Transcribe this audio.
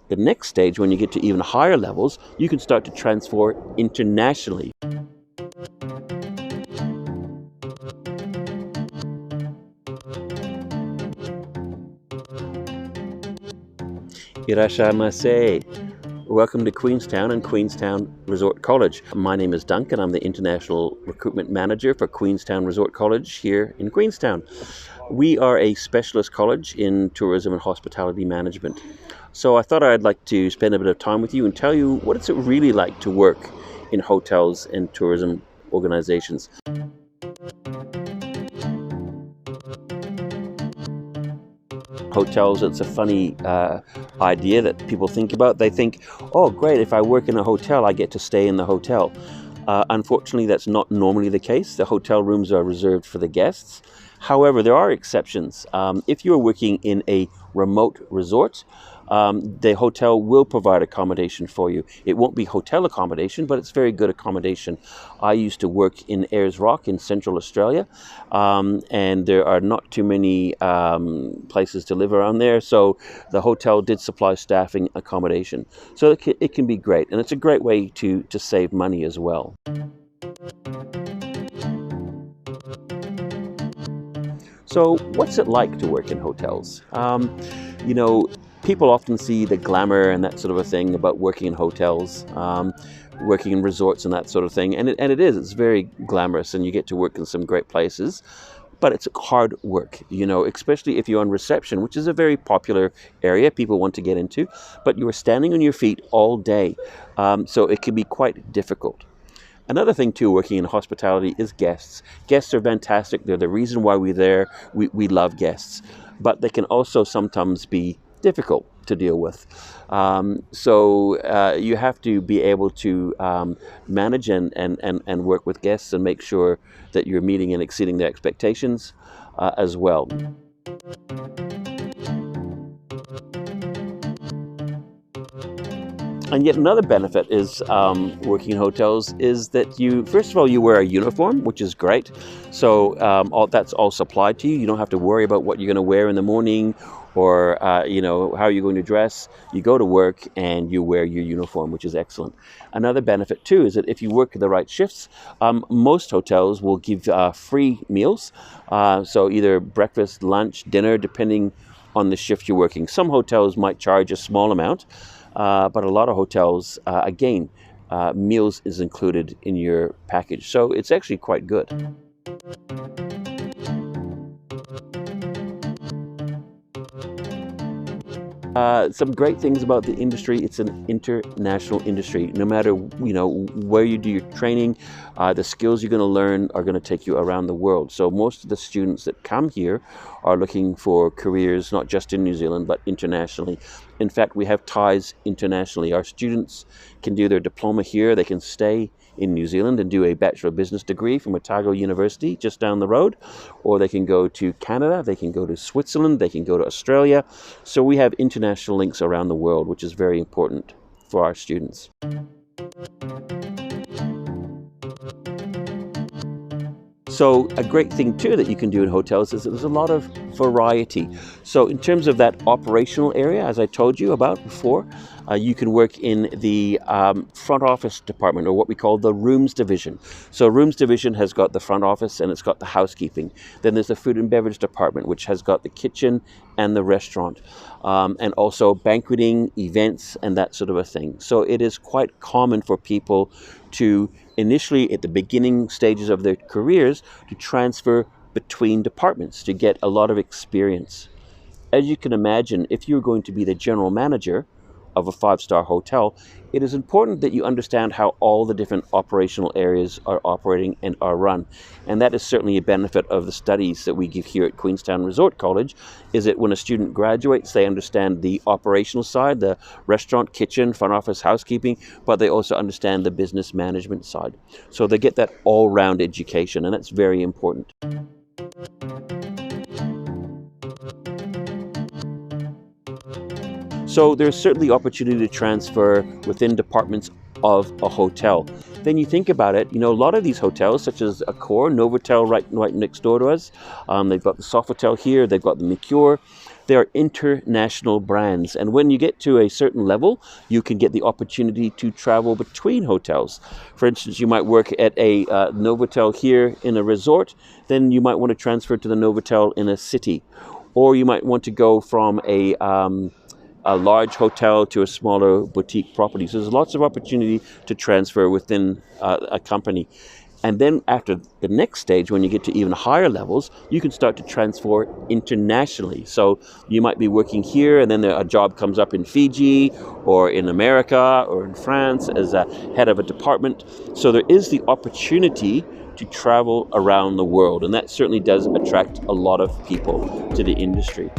the next stage, when you get to even higher levels, you can start to transfer internationally. Irashaimase. Welcome to Queenstown and Queenstown Resort College. My name is Duncan. I'm the International Recruitment Manager for Queenstown Resort College here in Queenstown. We are a specialist college in tourism and hospitality management. So I thought I'd like to spend a bit of time with you and tell you what it's really like to work in hotels and tourism organizations. Hotels, it's a funny idea that people think about. They think, oh great, if I work in a hotel, I get to stay in the hotel. Unfortunately, that's not normally the case. The hotel rooms are reserved for the guests. However, there are exceptions. If you're working in a remote resort, the hotel will provide accommodation for you. It won't be hotel accommodation, but it's very good accommodation. I used to work in Ayers Rock in Central Australia, and there are not too many places to live around there, so the hotel did supply staffing accommodation. So it can be great, and it's a great way to save money as well. So what's it like to work in hotels? People often see the glamour and that sort of a thing about working in hotels, working in resorts and that sort of thing. And it is, it's very glamorous, and you get to work in some great places. But it's hard work, especially if you're on reception, which is a very popular area people want to get into. But you are standing on your feet all day, so it can be quite difficult. Another thing too, working in hospitality, is guests. Guests are fantastic. They're the reason why we're there. We love guests. But they can also sometimes be difficult to deal with. So you have to be able to manage and work with guests and make sure that you're meeting and exceeding their expectations as well. And yet another benefit is working in hotels is that first of all, you wear a uniform, which is great. So that's all supplied to you. You don't have to worry about what you're going to wear in the morning or, how you're going to dress. You go to work and you wear your uniform, which is excellent. Another benefit too is that if you work the right shifts, most hotels will give free meals. So either breakfast, lunch, dinner, depending on the shift you're working. Some hotels might charge a small amount. But a lot of hotels, again, meals is included in your package. So it's actually quite good. Some great things about the industry: it's an international industry. No matter where you do your training, the skills you're going to learn are going to take you around the world. So most of the students that come here are looking for careers not just in New Zealand but internationally. In fact, we have ties internationally. Our students can do their diploma here. They can stay in New Zealand and do a Bachelor of Business degree from Otago University just down the road, or they can go to Canada, they can go to Switzerland, they can go to Australia. So we have international links around the world, which is very important for our students. So a great thing too that you can do in hotels is that there's a lot of variety. So in terms of that operational area, as I told you about before, you can work in the front office department, or what we call the rooms division. So rooms division has got the front office and it's got the housekeeping. Then there's the food and beverage department, which has got the kitchen and the restaurant, and also banqueting, events, and that sort of a thing. So it is quite common for people to initially, at the beginning stages of their careers, to transfer between departments to get a lot of experience. As you can imagine, if you're going to be the general manager of a 5-star hotel, it is important that you understand how all the different operational areas are operating and are run. And that is certainly a benefit of the studies that we give here at Queenstown Resort College, is that when a student graduates, they understand the operational side, the restaurant, kitchen, front office, housekeeping, but they also understand the business management side. So they get that all-round education, and that's very important. So there's certainly opportunity to transfer within departments of a hotel. Then you think about it, a lot of these hotels, such as Accor, Novotel right next door to us, they've got the Sofitel here, they've got the Mercure. they are international brands. And when you get to a certain level, you can get the opportunity to travel between hotels. For instance, you might work at a Novotel here in a resort, then you might want to transfer to the Novotel in a city. Or you might want to go from a large hotel to a smaller boutique property. So there's lots of opportunity to transfer within a company. And then after the next stage, when you get to even higher levels, you can start to transfer internationally. So you might be working here and then a job comes up in Fiji or in America or in France as a head of a department. So there is the opportunity to travel around the world, and that certainly does attract a lot of people to the industry.